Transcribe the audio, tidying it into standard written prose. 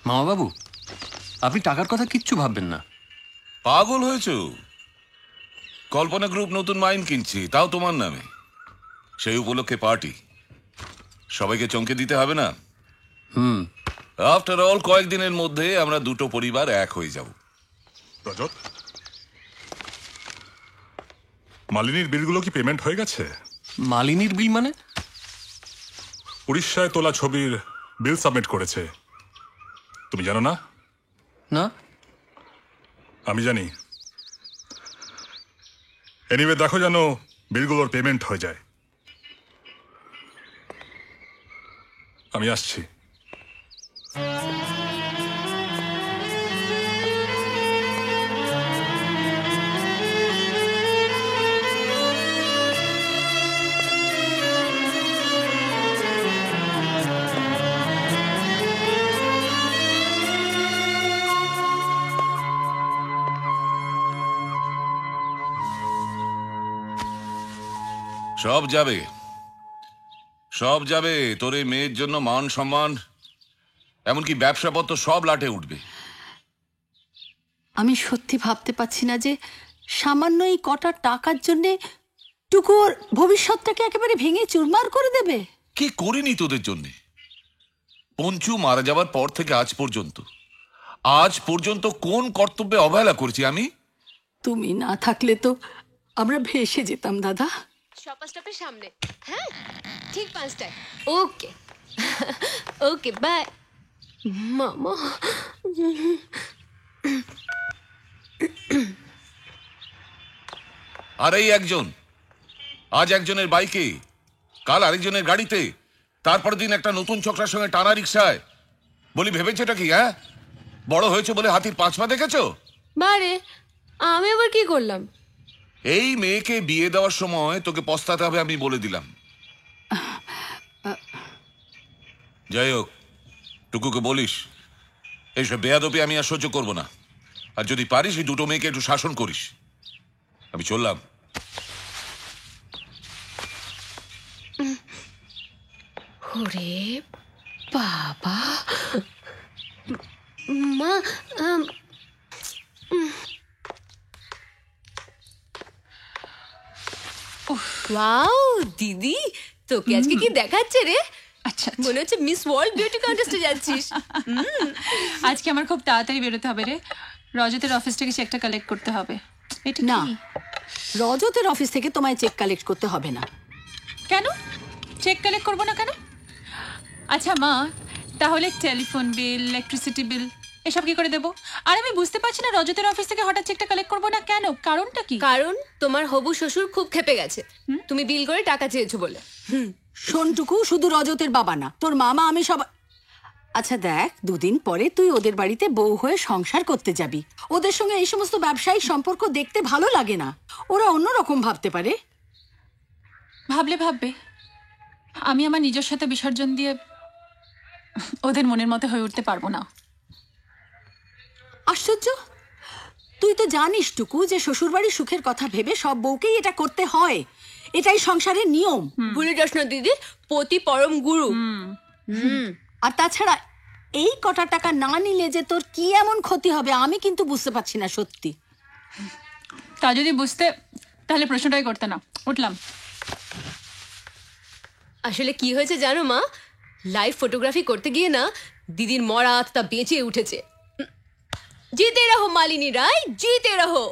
মামাবাবু, আপনি টাকার কথা কিচ্ছু ভাববেন না। পাগল হয়েছ? কল্পনা গ্রুপ নতুন মাইন কিনছি, তাও তোমার নামে। সেই উপলক্ষে পার্টি, সবাইকে চমকে দিতে হবে না? আফটার অল কয়েকদিনের মধ্যে আমরা দুটো পরিবার এক হয়ে যাব। রজত, মালিনীর বিলগুলো কি পেমেন্ট হয়ে গেছে? মালিনীর বিল মানে? উড়িষ্যায় তোলা ছবির বিল সাবমিট করেছে, তুমি জানো না? না। আমি জানি। এনিওয়ে দেখো যেন বিলগুলোর পেমেন্ট হয়ে যায়। আমি আসছি। সব যাবে, সব যাবে। তোর এই মেয়ের জন্য মান সম্মান, এমনকি ব্যবসাপত্র সব লাটে উঠবে। আমি সত্যি ভাবতে পারছি না যে সামান্য এই কটা টাকার জন্যে টুকুর ভবিষ্যৎটাকে একেবারে ভেঙে চুরমার করে দেবে। কি করিনি তোদের জন্যে? পঞ্চু মারা যাবার পর থেকে আজ পর্যন্ত কোন কর্তব্যে অবহেলা করছি আমি? তুমি না থাকলে তো আমরা ভেসে যেতাম দাদা। শপার স্টপের সামনে। হ্যাঁ, ঠিক 5টায়। ওকে ওকে, বাই মামা। আর এই একজন, আজ একজনের বাইকে, কাল আরেকজনের গাড়িতে, তারপর দিন একটা নতুন ছোকরার সঙ্গে টানা রিক্সায়। বলি ভেবেছেটা কি? হ্যাঁ, বড় হয়েছে বলে হাতির 5 পা দেখেছো? বারে, আমি আবার কি করলাম? এই মেয়েকে বিয়ে দেওয়ার সময় তোকে পস্তাতে হবে, আমি বলে দিলাম। যাই হোক, টুকুকে বলিস এইসব বেয়াদবি আমি আর সহ্য করবো না। আর যদি পারিস এই দুটো মেয়েকে একটু শাসন করিস। আমি চললাম। ওরে বাবা, মা। ওয়াও দিদি, তোকে আজকে কি দেখাচ্ছে রে? আচ্ছা, মনে হচ্ছে মিস ওয়ার্ল্ড বিউটি কন্টেস্টে যাচ্ছিস। আজকে আমার খুব তাড়াতাড়ি বেরোতে হবে রে। রজতের অফিস থেকে চেকটা কালেক্ট করতে হবে। এটা না, কি? রজতের অফিস থেকে তোমায় চেক কালেক্ট করতে হবে না। কেন চেক কালেক্ট করবো না কেন? আচ্ছা মা, তাহলে টেলিফোন বিল, ইলেকট্রিসিটি বিল এসব কি করে দেবো? আর আমি বুঝতে পারছি না রজতের অফিস থেকে হঠাৎ চেকটা কালেক্ট করবো না কেন, কারণটা কি? কারণ তোমার হবু শ্বশুর খুব ক্ষেপে গেছে তুমি বিল করে টাকা চেয়েছো বলে। শোনটুকু শুধু রজতের বাবা না, তোর মামা, আমি সব। আচ্ছা দেখ, 2 দিন পরে তুই ওদের বাড়িতে বউ হয়ে সংসার করতে যাবি। ওদের সঙ্গে এই সমস্ত ব্যবসায়িক সম্পর্ক দেখতে ভালো লাগে না। ওরা অন্যরকম ভাবতে পারে। ভাবলে ভাববে, আমি আমার নিজের সাথে বিসর্জন দিয়ে ওদের মনের মতো হয়ে উঠতে পারবো না। আশ্চর্য, তুই তো জানিস টুকু যে শ্বশুরবাড়ির সুখের কথা ভেবে সব বউকেই এটা করতে হয়। এটাই সংসারের নিয়ম। ভুলে যাস না দিদি, পতি পরম গুরু। আর তাছাড়া এই কটা টাকা না নিলে যে তোর কি এমন ক্ষতি হবে আমি কিন্তু বুঝতে পারছি না সত্যি। তা যদি বুঝতে, তাহলে প্রশ্নটাই করতে না। উঠলাম। আসলে কি হয়েছে জানো মা, লাইভ ফটোগ্রাফি করতে গিয়ে না দিদির মরা আত্মা বেঁচে উঠেছে। জিতে রহো মালিনী রায়, জিতে রহো।